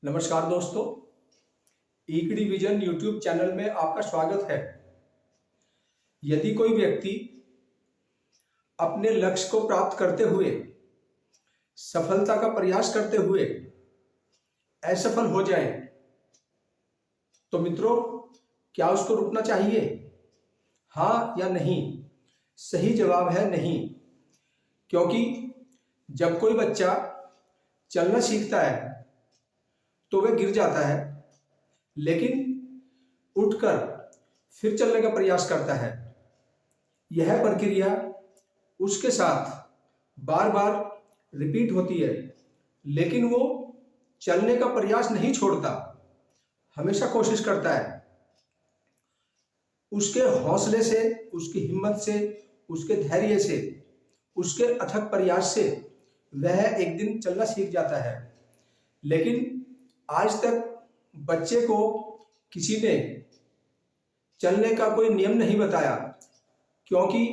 नमस्कार दोस्तों, ईकड़ी vision YouTube channel में आपका स्वागत है। यदि कोई व्यक्ति अपने लक्ष्य को प्राप्त करते हुए सफलता का प्रयास करते हुए असफल हो जाए तो मित्रों, क्या उसको रुकना चाहिए? हाँ या नहीं? सही जवाब है नहीं। क्योंकि जब कोई बच्चा चलना सीखता है तो वह गिर जाता है, लेकिन उठकर फिर चलने का प्रयास करता है। यह प्रक्रिया उसके साथ बार बार रिपीट होती है, लेकिन वो चलने का प्रयास नहीं छोड़ता, हमेशा कोशिश करता है। उसके हौसले से, उसकी हिम्मत से, उसके धैर्य से, उसके अथक प्रयास से वह एक दिन चलना सीख जाता है। लेकिन आज तक बच्चे को किसी ने चलने का कोई नियम नहीं बताया, क्योंकि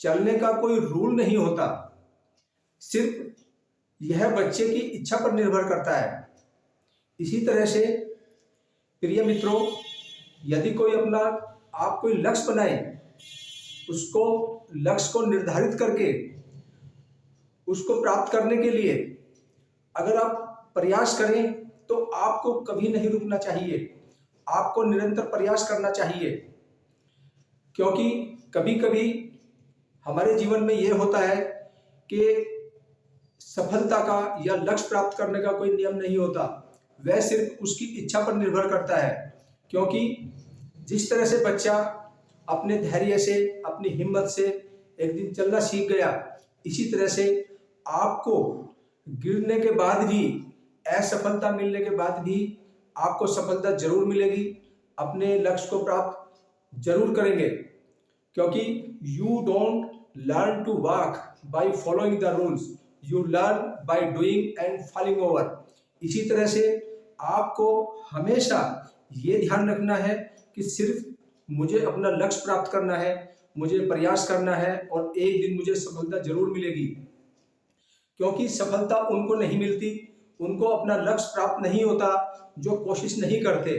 चलने का कोई रूल नहीं होता। सिर्फ यह बच्चे की इच्छा पर निर्भर करता है। इसी तरह से प्रिय मित्रों, यदि कोई आप कोई लक्ष्य बनाए, उसको लक्ष्य को निर्धारित करके उसको प्राप्त करने के लिए अगर आप प्रयास करें तो आपको कभी नहीं रुकना चाहिए। आपको निरंतर प्रयास करना चाहिए, क्योंकि कभी कभी हमारे जीवन में यह होता है कि सफलता का या लक्ष्य प्राप्त करने का कोई नियम नहीं होता। वह सिर्फ उसकी इच्छा पर निर्भर करता है। क्योंकि जिस तरह से बच्चा अपने धैर्य से, अपनी हिम्मत से एक दिन चलना सीख गया, इसी तरह से आपको गिरने के बाद भी, असफलता मिलने के बाद भी आपको सफलता जरूर मिलेगी। अपने लक्ष्य को प्राप्त जरूर करेंगे, क्योंकि you don't learn to walk by following the rules, you learn by doing and falling over. इसी तरह से आपको हमेशा ये ध्यान रखना है कि सिर्फ मुझे अपना लक्ष्य प्राप्त करना है, मुझे प्रयास करना है और एक दिन मुझे सफलता जरूर मिलेगी। क्योंकि सफलता उनको नहीं मिलती, उनको अपना लक्ष्य प्राप्त नहीं होता जो कोशिश नहीं करते,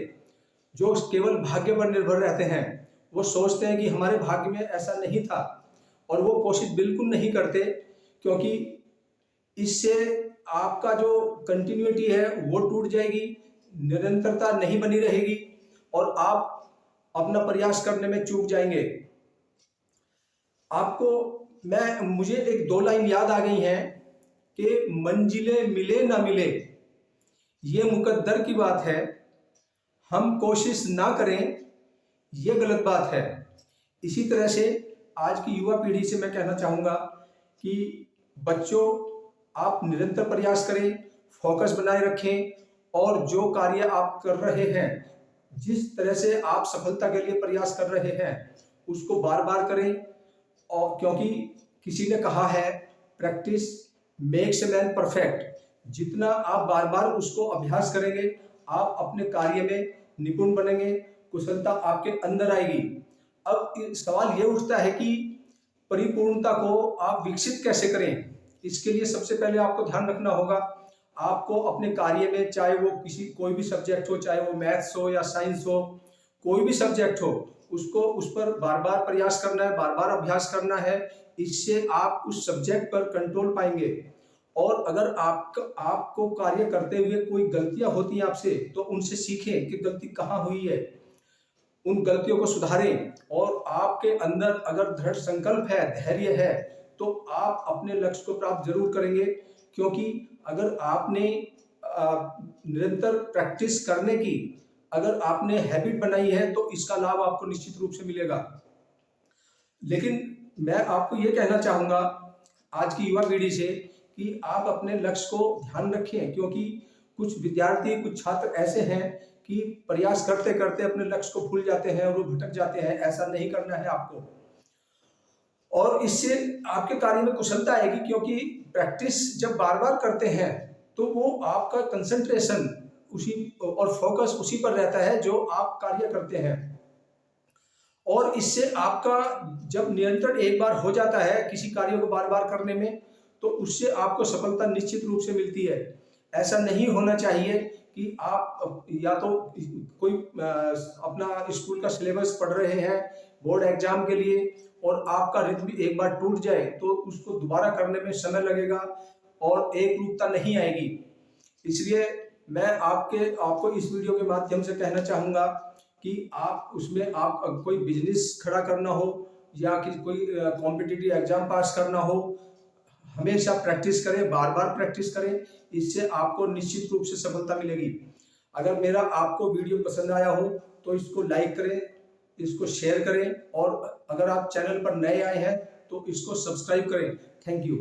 जो केवल भाग्य पर निर्भर रहते हैं। वो सोचते हैं कि हमारे भाग्य में ऐसा नहीं था, और वो कोशिश बिल्कुल नहीं करते, क्योंकि इससे आपका जो कंटिन्यूटी है वो टूट जाएगी, निरंतरता नहीं बनी रहेगी और आप अपना प्रयास करने में चूक जाएंगे। मुझे एक दो लाइन याद आ गई हैं कि मंजिलें मिले ना मिले ये मुकद्दर की बात है, हम कोशिश ना करें ये गलत बात है। इसी तरह से आज की युवा पीढ़ी से मैं कहना चाहूँगा कि बच्चों, आप निरंतर प्रयास करें, फोकस बनाए रखें और जो कार्य आप कर रहे हैं, जिस तरह से आप सफलता के लिए प्रयास कर रहे हैं, उसको बार बार करें। और क्योंकि किसी ने कहा है, practice makes a man perfect. जितना आप बार बार उसको अभ्यास करेंगे, आप अपने कार्य में निपुण बनेंगे, कुशलता आपके अंदर आएगी। अब सवाल ये उठता है कि परिपूर्णता को आप विकसित कैसे करें। इसके लिए सबसे पहले आपको ध्यान रखना होगा, आपको अपने कार्य में, चाहे वो कोई भी सब्जेक्ट हो, चाहे वो मैथ्स हो या साइंस हो, कोई भी सब्जेक्ट हो, उसको उस पर बार बार प्रयास करना है, बार बार अभ्यास करना है। इससे आप उस सब्जेक्ट पर कंट्रोल पाएंगे। और अगर आपको कार्य करते हुए कोई गलतियां होती हैं आपसे, तो उनसे सीखें कि गलती कहाँ हुई है, उन गलतियों को सुधारें। और आपके अंदर अगर दृढ़ संकल्प है, धैर्य है, तो आप अपने लक्ष्य को प्राप्त जरूर करेंगे। क्योंकि अगर आपने निरंतर प्रैक्टिस करने की अगर आपने हैबिट बनाई है, तो इसका लाभ आपको निश्चित रूप से मिलेगा। लेकिन मैं आपको ये कहना चाहूँगा आज की युवा पीढ़ी से कि आप अपने लक्ष्य को ध्यान रखें, क्योंकि कुछ विद्यार्थी, कुछ छात्र ऐसे हैं कि प्रयास करते करते अपने लक्ष्य को भूल जाते हैं और वो भटक जाते हैं। ऐसा नहीं करना है आपको, और इससे आपके कार्य में कुशलता आएगी। क्योंकि प्रैक्टिस जब बार बार करते हैं तो वो आपका कंसंट्रेशन उसी और फोकस उसी पर रहता है जो आप कार्य करते हैं। और इससे आपका जब नियंत्रण एक बार हो जाता है किसी कार्य को बार बार करने में, तो उससे आपको सफलता निश्चित रूप से मिलती है। ऐसा नहीं होना चाहिए कि आप या तो कोई अपना स्कूल का सिलेबस पढ़ रहे हैं बोर्ड एग्जाम के लिए और आपका रिथम एक बार टूट जाए तो उसको दोबारा करने में समय लगेगा और एक रूपता नहीं आएगी। इसलिए मैं आपको इस वीडियो के माध्यम से कहना चाहूँगा कि आप उसमें आप कोई बिजनेस खड़ा करना हो या कि कोई कॉम्पिटिटिव एग्जाम पास करना हो, हमेशा प्रैक्टिस करें, बार बार प्रैक्टिस करें, इससे आपको निश्चित रूप से सफलता मिलेगी। अगर मेरा आपको वीडियो पसंद आया हो तो इसको लाइक करें, इसको शेयर करें और अगर आप चैनल पर नए आए हैं तो इसको सब्सक्राइब करें। Thank you.